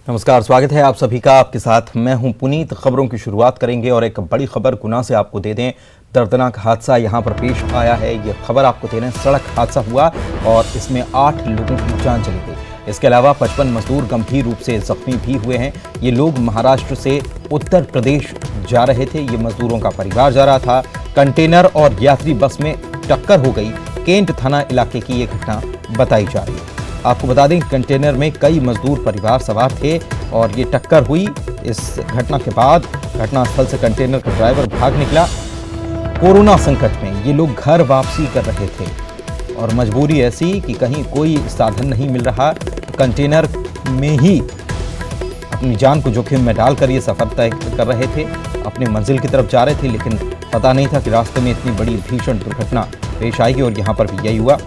नमस्कार, स्वागत है आप सभी का। आपके साथ मैं हूं पुनीत। खबरों की शुरुआत करेंगे और एक बड़ी खबर गुना से आपको दे दें। दर्दनाक हादसा यहां पर पेश आया है। ये खबर आपको दे रहे हैं, सड़क हादसा हुआ और इसमें 8 लोगों की जान चली गई। इसके अलावा 55 मजदूर गंभीर रूप से जख्मी भी हुए हैं। ये लोग महाराष्ट्र से उत्तर प्रदेश जा रहे थे। ये मजदूरों का परिवार जा रहा था। कंटेनर और यात्री बस में टक्कर हो गई। केंट थाना इलाके की ये घटना बताई जा रही है। आपको बता दें, कंटेनर में कई मजदूर परिवार सवार थे और ये टक्कर हुई। इस घटना के बाद घटनास्थल से कंटेनर का ड्राइवर भाग निकला। कोरोना संकट में ये लोग घर वापसी कर रहे थे और मजबूरी ऐसी कि कहीं कोई साधन नहीं मिल रहा। कंटेनर में ही अपनी जान को जोखिम में डालकर ये सफर तय कर रहे थे। अपने मंजिल की तरफ जा रहे थे, लेकिन पता नहीं था कि रास्ते में इतनी बड़ी भीषण दुर्घटना पेश आएगी और यहाँ पर भी यही हुआ।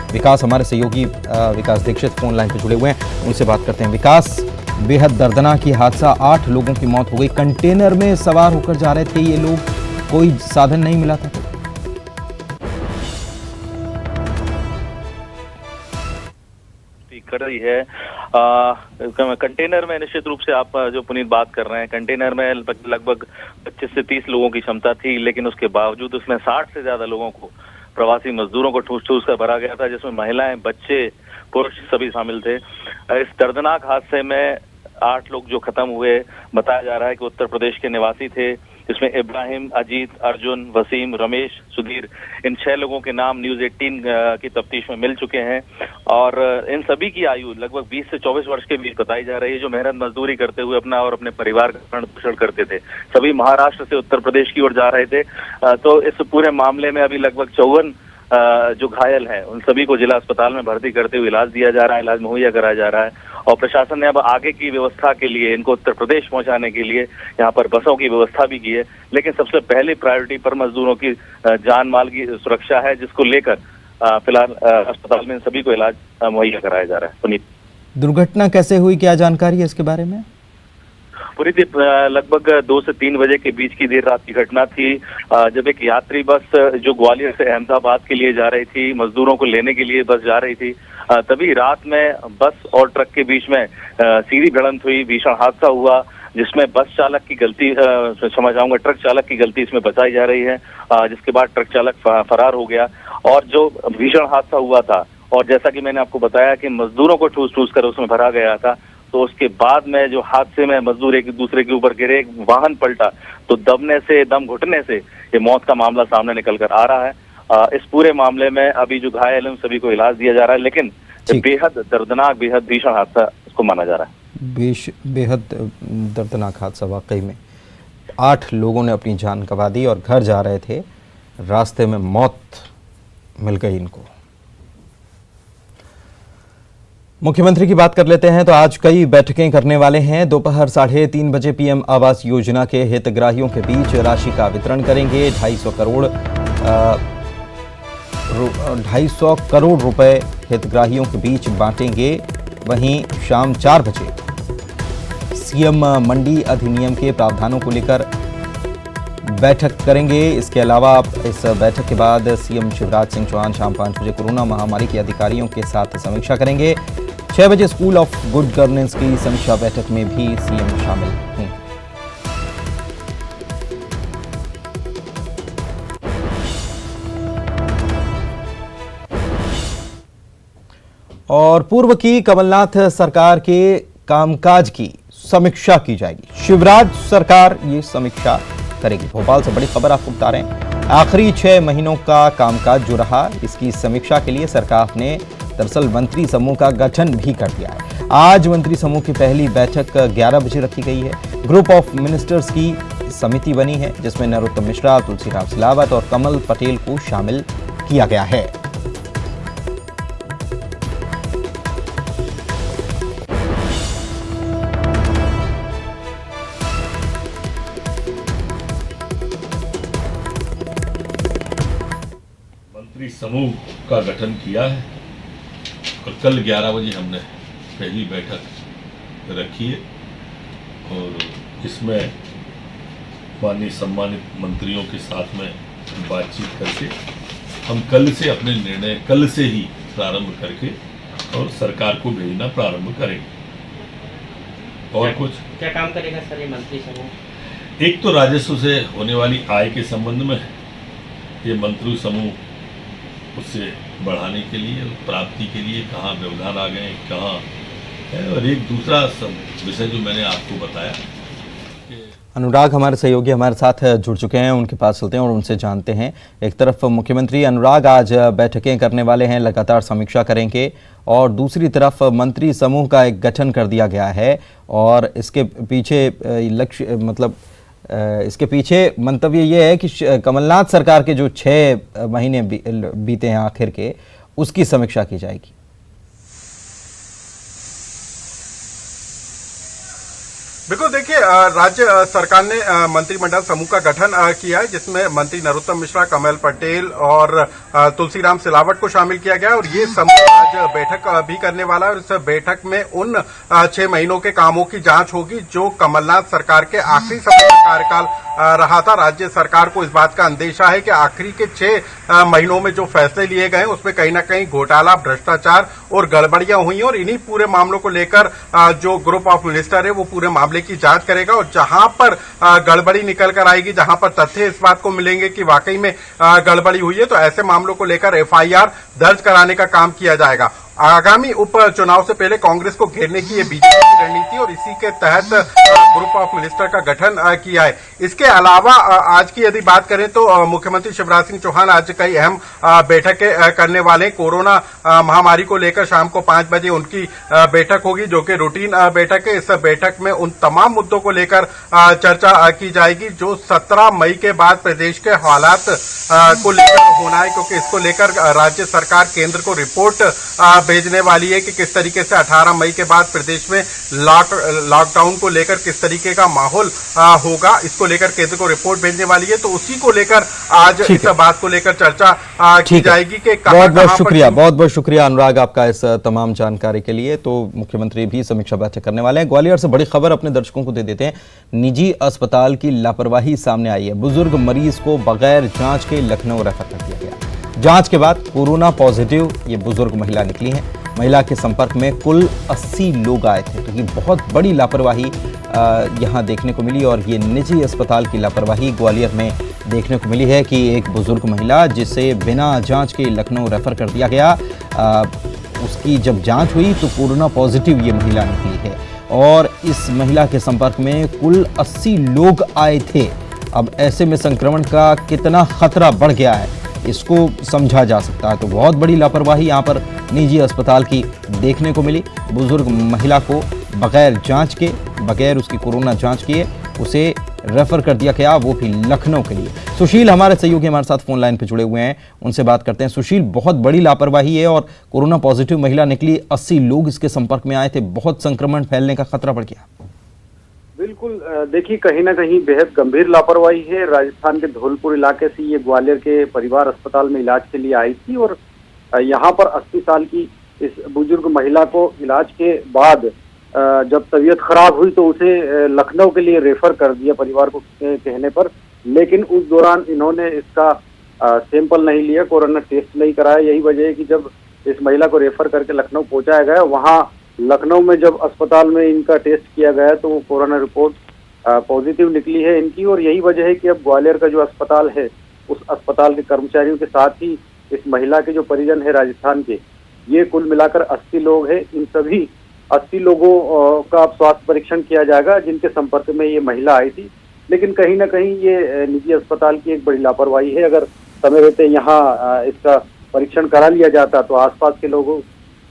विकास, हमारे सहयोगी विकास दीक्षित फोन लाइन पर जुड़े हुए हैं, उनसे बात करते हैं। विकास, बेहद दर्दनाक ये हादसा, 8 लोगों की मौत हो गई। कंटेनर में सवार होकर जा रहे थे ये लोग, कोई साधन नहीं मिला था। कर रही है कंटेनर में निश्चित रूप से आप जो पुनीत बात कर रहे हैं, कंटेनर में लगभग 25 से 30 लोगों की क्षमता थी, लेकिन उसके बावजूद उसमें 60 से ज्यादा लोगों को, प्रवासी मजदूरों को ठूस ठूस कर भरा गया था, जिसमें महिलाएं, बच्चे, पुरुष सभी शामिल थे। इस दर्दनाक हादसे में 8 लोग जो खत्म हुए, बताया जा रहा है कि उत्तर प्रदेश के निवासी थे, जिसमें इब्राहिम, अजीत, अर्जुन, वसीम, रमेश, सुधीर, इन 6 लोगों के नाम न्यूज 18 की तफ्तीश में मिल चुके हैं और इन सभी की आयु लगभग 20 से 24 वर्ष के बीच बताई जा रही है, जो मेहनत मजदूरी करते हुए अपना और अपने परिवार का भरण पोषण करते थे। सभी महाराष्ट्र से उत्तर प्रदेश की ओर जा रहे थे। तो इस पूरे मामले में अभी लगभग 54 जो घायल हैं, उन सभी को जिला अस्पताल में भर्ती करते हुए इलाज दिया जा रहा है, इलाज मुहैया कराया जा रहा है और प्रशासन ने अब आगे की व्यवस्था के लिए, इनको उत्तर प्रदेश पहुंचाने के लिए यहाँ पर बसों की व्यवस्था भी की है। लेकिन सबसे पहली प्रायोरिटी पर मजदूरों की जान माल की सुरक्षा है, जिसको लेकर फिलहाल अस्पताल में सभी को इलाज मुहैया कराया जा रहा है। पुनीत, दुर्घटना कैसे हुई, क्या जानकारी है इसके बारे में? पूरी लगभग 2 से 3 बजे के बीच की देर रात की घटना थी, जब एक यात्री बस जो ग्वालियर से अहमदाबाद के लिए जा रही थी, मजदूरों को लेने के लिए बस जा रही थी, तभी रात में बस और ट्रक के बीच में सीधी भिड़ंत हुई, भीषण हादसा हुआ, जिसमें बस चालक की गलती, समझ आऊंगा ट्रक चालक की गलती इसमें बताई जा रही है, जिसके बाद ट्रक चालक फरार हो गया। और जो भीषण हादसा हुआ था, और जैसा कि मैंने आपको बताया कि मजदूरों को ठूस ठूस कर उसमें भरा गया था, तो उसके बाद में जो हादसे में मजदूर एक दूसरे के ऊपर गिरे, वाहन पलटा, तो दम घुटने से ये मौत का मामला सामने निकल कर आ रहा है। इस पूरे मामले में अभी जो घायल हैं उन सभी को इलाज दिया जा रहा है, लेकिन बेहद दर्दनाक, बेहद भीषण हादसा इसको माना जा रहा है। बेहद दर्दनाक हादसा वाकई में। 8 लोगों ने अपनी जान गंवा दी और घर जा रहे थे, रास्ते में मौत मिल गई इनको। मुख्यमंत्री की बात कर लेते हैं तो आज कई बैठकें करने वाले हैं। दोपहर 3:30 बजे पीएम आवास योजना के हितग्राहियों के बीच राशि का वितरण करेंगे। 250 करोड़ रुपए हितग्राहियों के बीच बांटेंगे। वहीं शाम 4 बजे सीएम मंडी अधिनियम के प्रावधानों को लेकर बैठक करेंगे। इसके अलावा इस बैठक के बाद सीएम शिवराज सिंह चौहान शाम 5 बजे कोरोना महामारी के अधिकारियों के साथ समीक्षा करेंगे। 6 बजे स्कूल ऑफ गुड गवर्नेंस की समीक्षा बैठक में भी सीएम शामिल होंगे। और पूर्व की कमलनाथ सरकार के कामकाज की समीक्षा की जाएगी। शिवराज सरकार ये समीक्षा करेगी। भोपाल से बड़ी खबर आपको बता रहे हैं। आखिरी 6 महीनों का कामकाज जो रहा, इसकी समीक्षा के लिए सरकार ने दरअसल मंत्री समूह का गठन भी कर दिया है। आज मंत्री समूह की पहली बैठक 11 बजे रखी गई है। ग्रुप ऑफ मिनिस्टर्स की समिति बनी है, जिसमें नरोत्तम मिश्रा, तुलसीराम सिलावट और कमल पटेल को शामिल किया गया है। मंत्री समूह का गठन किया है और कल 11 बजे हमने पहली बैठक रखी है और इसमें माननीय सम्मानित मंत्रियों के साथ में बातचीत करके हम कल से अपने निर्णय कल से ही प्रारंभ करके और सरकार को भेजना प्रारंभ करेंगे। और कुछ क्या काम करेगा सर ये मंत्री समूह? एक तो राजस्व से होने वाली आय के संबंध में ये मंत्री समूह उससे बढ़ाने के लिए, प्राप्ति के लिए कहाँ व्यवधान आ गए, कहाँ है, और एक दूसरा विषय जो मैंने आपको बताया। अनुराग हमारे सहयोगी हमारे साथ जुड़ चुके हैं, उनके पास चलते हैं और उनसे जानते हैं। एक तरफ मुख्यमंत्री अनुराग आज बैठकें करने वाले हैं, लगातार समीक्षा करेंगे, और दूसरी तरफ मंत्री समूह का एक गठन कर दिया गया है, और इसके पीछे लक्ष्य इसके पीछे मंतव्य ये है कि कमलनाथ सरकार के जो 6 महीने बीते हैं आखिर के, उसकी समीक्षा की जाएगी। बिल्कुल, देखिए राज्य सरकार ने मंत्रिमंडल समूह का गठन किया है, जिसमें मंत्री नरोत्तम मिश्रा, कमल पटेल और तुलसीराम सिलावट को शामिल किया गया है। और ये समूह आज बैठक भी करने वाला है, और इस बैठक में उन 6 महीनों के कामों की जांच होगी जो कमलनाथ सरकार के आखिरी समय का कार्यकाल रहा था। राज्य सरकार को इस बात का अंदेशा है कि आखिरी के 6 महीनों में जो फैसले लिए गए उसमें कहीं ना कहीं घोटाला, भ्रष्टाचार और गड़बड़ियां हुई, और इन्हीं पूरे मामलों को लेकर जो ग्रुप ऑफ मिनिस्टर है वो पूरे मामले की जांच करेगा। और जहां पर गड़बड़ी निकल कर आएगी, जहां पर तथ्य इस बात को मिलेंगे कि वाकई में गड़बड़ी हुई है, तो ऐसे मामलों को लेकर FIR दर्ज कराने का काम किया जाएगा। आगामी उपचुनाव से पहले कांग्रेस को घेरने की ये बीजेपी की रणनीति, और इसी के तहत ग्रुप ऑफ मिनिस्टर का गठन किया है। इसके अलावा आज की यदि बात करें तो मुख्यमंत्री शिवराज सिंह चौहान आज कई अहम बैठकें करने वाले। कोरोना महामारी को लेकर शाम को 5 बजे उनकी बैठक होगी, जो कि रूटीन बैठक है। इस बैठक में उन तमाम मुद्दों को लेकर चर्चा की जाएगी जो 17 मई के बाद प्रदेश के हालात को लेकर होना है, क्योंकि इसको लेकर राज्य सरकार केंद्र को रिपोर्ट भेजने वाली है कि किस तरीके से 18 मई के बाद प्रदेश में लॉकडाउन को लेकर किस तरीके का माहौल होगा। इसको लेकर केंद्र को रिपोर्ट भेजने वाली है, तो उसी को लेकर आज इस बात को लेकर चर्चा की जाएगी कि बहुत बहुत शुक्रिया अनुराग आपका इस तमाम जानकारी के लिए। तो मुख्यमंत्री भी समीक्षा बैठक करने वाले हैं। ग्वालियर से बड़ी खबर अपने दर्शकों को दे देते हैं। निजी अस्पताल की लापरवाही सामने आई है। बुजुर्ग मरीज को बगैर जांच के लखनऊ रेफर कर दिया गया। जांच के बाद कोरोना पॉजिटिव ये बुजुर्ग महिला निकली है। महिला के संपर्क में कुल 80 लोग आए थे। तो ये बहुत बड़ी लापरवाही यहाँ देखने को मिली, और ये निजी अस्पताल की लापरवाही ग्वालियर में देखने को मिली है कि एक बुजुर्ग महिला जिसे बिना जांच के लखनऊ रेफर कर दिया गया, उसकी जब जांच हुई तो कोरोना पॉजिटिव ये महिला निकली है, और इस महिला के संपर्क में कुल 80 लोग आए थे। अब ऐसे में संक्रमण का कितना खतरा बढ़ गया है इसको समझा जा सकता है। तो बहुत बड़ी लापरवाही यहाँ पर निजी अस्पताल की देखने को मिली। बुजुर्ग महिला को बगैर जांच के, बगैर उसकी कोरोना जांच किए उसे रेफर कर दिया गया, वो भी लखनऊ के लिए। सुशील हमारे सहयोगी हमारे साथ फोन लाइन पे जुड़े हुए हैं, उनसे बात करते हैं। सुशील, बहुत बड़ी लापरवाही है और कोरोना पॉजिटिव महिला निकली, 80 लोग इसके संपर्क में आए थे, बहुत संक्रमण फैलने का खतरा बढ़ गया। बिल्कुल, देखिए कहीं ना कहीं बेहद गंभीर लापरवाही है। राजस्थान के धौलपुर इलाके से ये ग्वालियर के परिवार अस्पताल में इलाज के लिए आई थी, और यहाँ पर 80 साल की इस बुजुर्ग महिला को इलाज के बाद जब तबीयत खराब हुई तो उसे लखनऊ के लिए रेफर कर दिया परिवार को कहने पर। लेकिन उस दौरान इन्होंने इसका सैंपल नहीं लिया, कोरोना टेस्ट नहीं कराया। यही वजह है कि जब इस महिला को रेफर करके लखनऊ पहुंचाया गया, वहाँ लखनऊ में जब अस्पताल में इनका टेस्ट किया गया तो वो कोरोना रिपोर्ट पॉजिटिव निकली है इनकी। और यही वजह है कि अब ग्वालियर का जो अस्पताल है, उस अस्पताल के कर्मचारियों के साथ ही इस महिला के जो परिजन है राजस्थान के, ये कुल मिलाकर 80 लोग हैं। इन सभी 80 लोगों का अब स्वास्थ्य परीक्षण किया जाएगा जिनके संपर्क में ये महिला आई थी। लेकिन कहीं ना कहीं ये निजी अस्पताल की एक बड़ी लापरवाही है। अगर समय रहते यहाँ इसका परीक्षण करा लिया जाता तो आसपास के लोगों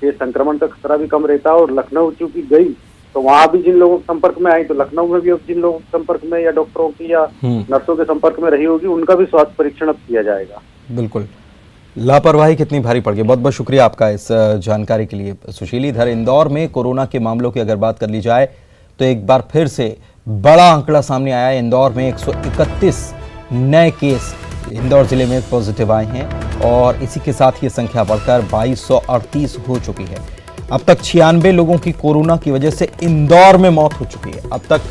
के संक्रमण का खतरा भी कम रहता। और लखनऊ चूंकि गई तो वहाँ भी जिन लोगों के संपर्क में आई, तो लखनऊ में भी अब जिन लोगों के संपर्क में या डॉक्टरों की या नर्सों के संपर्क में रही होगी, उनका भी स्वास्थ्य परीक्षण अब किया जाएगा। बिल्कुल, लापरवाही कितनी भारी पड़ गई। बहुत बहुत शुक्रिया आपका इस जानकारी के लिए सुशील। इधर इंदौर में कोरोना के मामलों की अगर बात कर ली जाए तो एक बार फिर से बड़ा आंकड़ा सामने आया है। इंदौर में 131 नए केस इंदौर जिले में पॉजिटिव आए हैं, और इसी के साथ ये संख्या बढ़कर 2238 हो चुकी है। अब तक 96 लोगों की कोरोना की वजह से इंदौर में मौत हो चुकी है। अब तक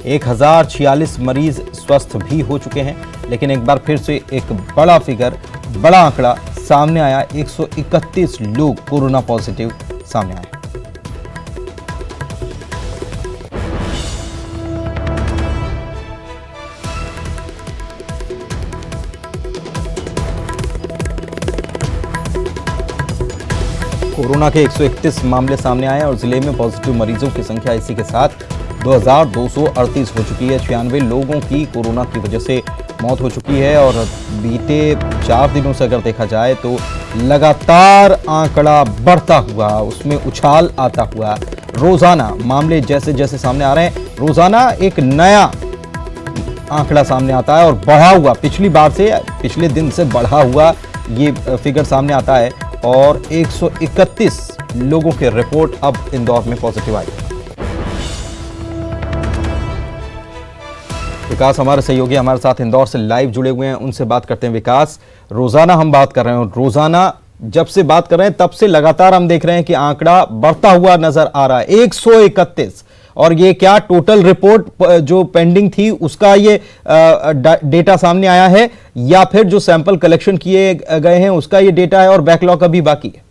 1046 मरीज स्वस्थ भी हो चुके हैं। लेकिन एक बार फिर से एक बड़ा आंकड़ा सामने आया, 131 लोग कोरोना पॉजिटिव सामने आए। कोरोना के 131 मामले सामने आए और जिले में पॉजिटिव मरीजों की संख्या इसी के साथ 2238 हो चुकी है। 96 लोगों की कोरोना की वजह से मौत हो चुकी है और बीते 4 दिनों से अगर देखा जाए तो लगातार आंकड़ा बढ़ता हुआ, उसमें उछाल आता हुआ, रोजाना मामले जैसे जैसे सामने आ रहे हैं, रोजाना एक नया आंकड़ा सामने आता है और बढ़ा हुआ, पिछली बार से पिछले दिन से बढ़ा हुआ ये फिगर सामने आता है और 131 लोगों के रिपोर्ट अब इंदौर में पॉजिटिव आई। विकास हमारे सहयोगी हमारे साथ इंदौर से लाइव जुड़े हुए हैं, उनसे बात करते हैं। विकास, रोजाना हम बात कर रहे हैं और रोजाना जब से बात कर रहे हैं तब से लगातार हम देख रहे हैं कि आंकड़ा बढ़ता हुआ नजर आ रहा है, 131। और ये क्या टोटल रिपोर्ट जो पेंडिंग थी उसका ये डेटा सामने आया है या फिर जो सैंपल कलेक्शन किए गए हैं उसका ये डेटा है और बैकलॉग अभी बाकी है?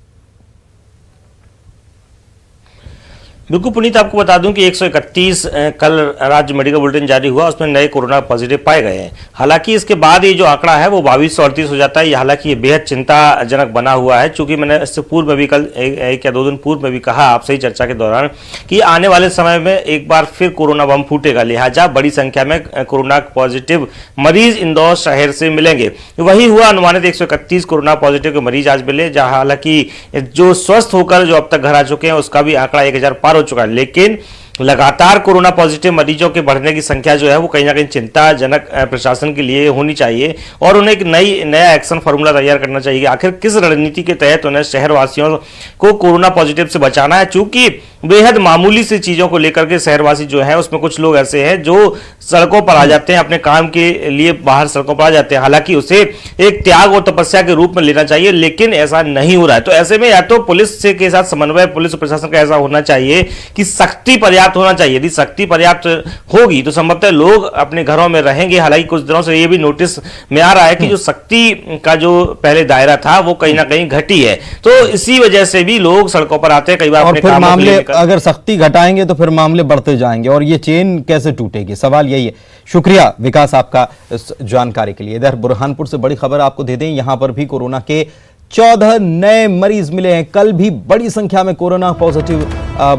बिल्कुल पुनीत, आपको बता दूं कि 131 कल राज्य मेडिकल बुलेटिन जारी हुआ, उसमें नए कोरोना पॉजिटिव पाए गए हैं। हालांकि इसके बाद ये जो आंकड़ा है वो 2238 हो जाता है। हालांकि ये बेहद चिंताजनक बना हुआ है, चूंकि मैंने इससे पूर्व में भी कल एक या 2 दिन पूर्व में भी कहा आपसे ही चर्चा के दौरान कि आने वाले समय में एक बार फिर कोरोना बम फूटेगा, लिहाजा बड़ी संख्या में कोरोना पॉजिटिव मरीज इंदौर शहर से मिलेंगे। वही हुआ, अनुमानित 131 कोरोना पॉजिटिव के मरीज आज मिले, जहां हालांकि जो स्वस्थ होकर जो अब तक घर आ चुके हैं उसका भी आंकड़ा 1000 पार हो चुका है। लेकिन लगातार कोरोना पॉजिटिव मरीजों के बढ़ने की संख्या जो है वो कहीं ना कहीं चिंताजनक प्रशासन के लिए होनी चाहिए और उन्हें एक नया एक्शन फार्मूला तैयार करना चाहिए। आखिर किस रणनीति के तहत उन्हें शहरवासियों को कोरोना पॉजिटिव से बचाना है, चूंकि बेहद मामूली सी चीजों को लेकर के शहरवासी जो है उसमें कुछ लोग ऐसे हैं जो सड़कों पर आ जाते हैं, अपने काम के लिए बाहर सड़कों पर आ जाते हैं। हालांकि उसे एक त्याग और तपस्या के रूप में लेना चाहिए, लेकिन ऐसा नहीं हो रहा है। तो ऐसे में या तो पुलिस से के साथ समन्वय, पुलिस प्रशासन का ऐसा होना चाहिए कि सख्ती पर्याप्त होना चाहिए। यदि सख्ती पर्याप्त होगी तो संभवतः लोग अपने घरों में रहेंगे। हालांकि कुछ दिनों से ये भी नोटिस में आ रहा है कि जो सख्ती का जो पहले दायरा था वो कहीं ना कहीं घटी है, तो इसी वजह से भी लोग सड़कों पर आते हैं। कई बार और फिर मामले अगर सख्ती घटाएंगे तो फिर मामले बढ़ते जाएंगे और ये चेन कैसे टूटेगी, सवाल यही है। शुक्रिया विकास आपका इस जानकारी के लिए। इधर बुरहानपुर से बड़ी खबर आपको दे दें, यहां पर भी कोरोना के 14 नए मरीज मिले हैं। कल भी बड़ी संख्या में कोरोना पॉजिटिव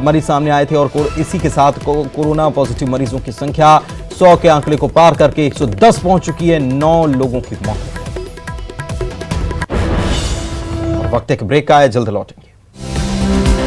मरीज सामने आए थे और इसी के साथ कोरोना पॉजिटिव मरीजों की संख्या 100 के आंकड़े को पार करके 110 पहुंच चुकी है। 9 लोगों की मौत। वक्त एक ब्रेक का है, जल्द लौटेंगे।